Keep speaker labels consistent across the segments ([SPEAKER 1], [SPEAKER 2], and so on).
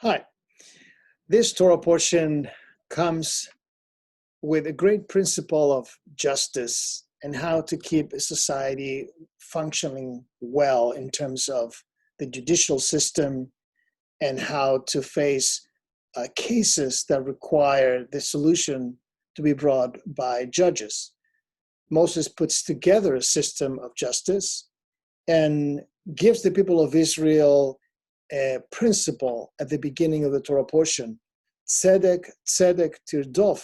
[SPEAKER 1] Hi. This Torah portion comes with a great principle of justice and how to keep a society functioning well in terms of the judicial system and how to face cases that require the solution to be brought by judges. Moses puts together a system of justice and gives the people of Israel a principle at the beginning of the Torah portion. Tzedek, tzedek tirdof.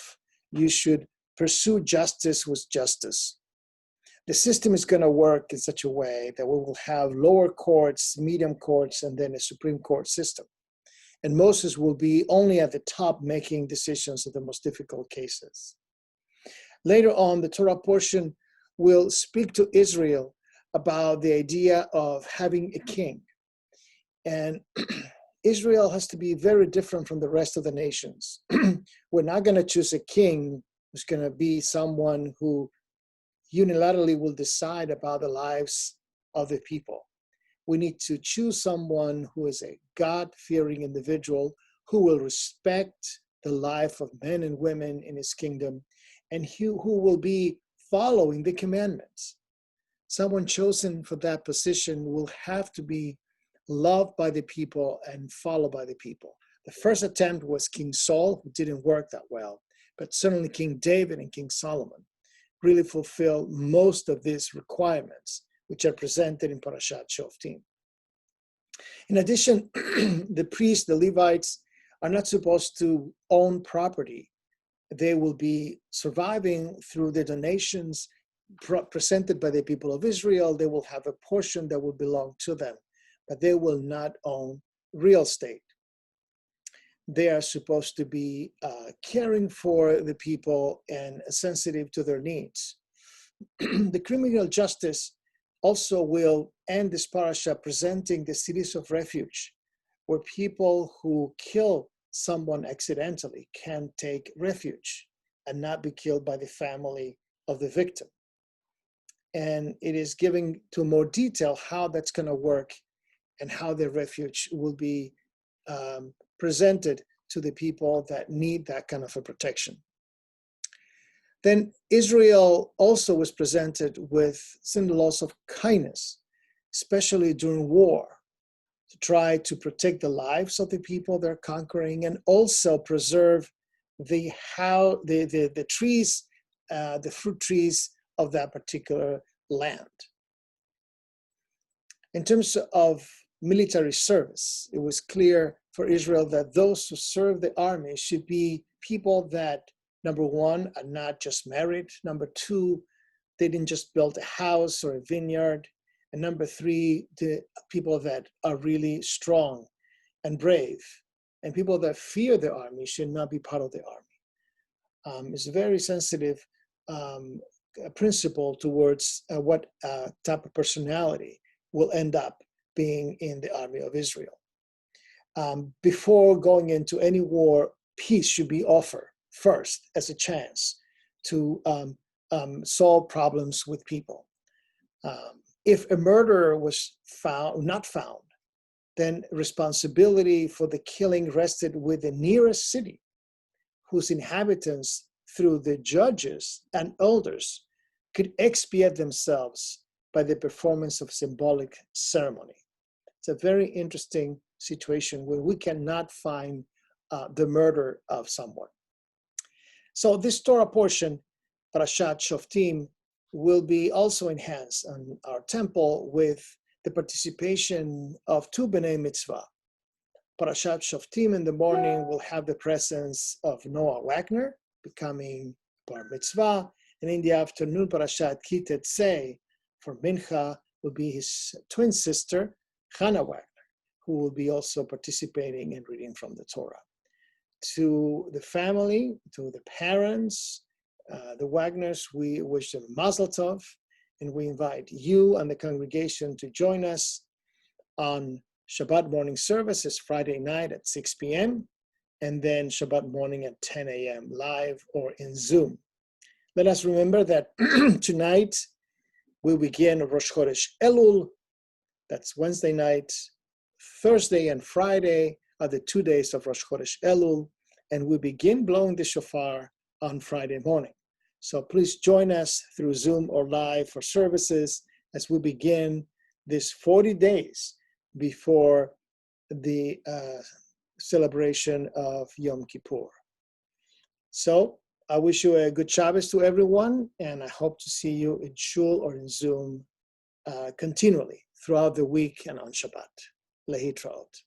[SPEAKER 1] You should pursue justice with justice. The system is going to work in such a way that we will have lower courts, medium courts, and then a Supreme Court system. And Moses will be only at the top making decisions of the most difficult cases. Later on, the Torah portion will speak to Israel about the idea of having a king. And Israel has to be very different from the rest of the nations. We're not going to choose a king who's going to be someone who unilaterally will decide about the lives of the people. We need to choose someone who is a God-fearing individual who will respect the life of men and women in his kingdom and who will be following the commandments. Someone chosen for that position will have to be loved by the people and followed by the people. The first attempt was King Saul, who didn't work that well, but certainly King David and King Solomon really fulfilled most of these requirements, which are presented in Parashat Shoftim. In addition, the priests, the Levites, are not supposed to own property. They will be surviving through the donations presented by the people of Israel. They will have a portion that will belong to them, but they will not own real estate. They are supposed to be caring for the people and sensitive to their needs. The criminal justice also will end this parasha presenting the cities of refuge, where people who kill someone accidentally can take refuge and not be killed by the family of the victim. And it is giving to more detail how that's going to work and how the refuge will be presented to the people that need that kind of a protection. Then Israel also was presented with some laws of kindness, especially during war, to try to protect the lives of the people they're conquering and also preserve the trees, the fruit trees of that particular land. In terms of military service, it was clear for Israel that those who serve the army should be people that, number one, are not just married. Number two, they didn't just build a house or a vineyard. And number three, the people that are really strong and brave. And people that fear the army should not be part of the army. It's a very sensitive principle towards what type of personality will end up being in the army of Israel. Before going into any war, peace should be offered first as a chance to solve problems with people. If a murderer was not found, then responsibility for the killing rested with the nearest city, whose inhabitants, through the judges and elders, could expiate themselves by the performance of symbolic ceremony. It's a very interesting situation where we cannot find the murder of someone. So this Torah portion, Parashat Shoftim, will be also enhanced on our temple with the participation of two B'nai Mitzvah. Parashat Shoftim in the morning will have the presence of Noah Wagner becoming Bar Mitzvah, and in the afternoon, Parashat Ki Tetzei for Mincha will be his twin sister, Hannah Wagner, who will be also participating in reading from the Torah. To the family, to the parents, the Wagners, we wish them Mazel Tov, and we invite you and the congregation to join us on Shabbat morning services Friday night at 6 p.m., and then Shabbat morning at 10 a.m. live or in Zoom. Let us remember that tonight we begin Rosh Chodesh Elul. That's Wednesday night. Thursday and Friday are the 2 days of Rosh Chodesh Elul, and we begin blowing the shofar on Friday morning. So please join us through Zoom or live for services as we begin this 40 days before the celebration of Yom Kippur. So I wish you a good Shabbos to everyone, and I hope to see you in Shul or in Zoom continually throughout the week and on Shabbat. Lehitraot.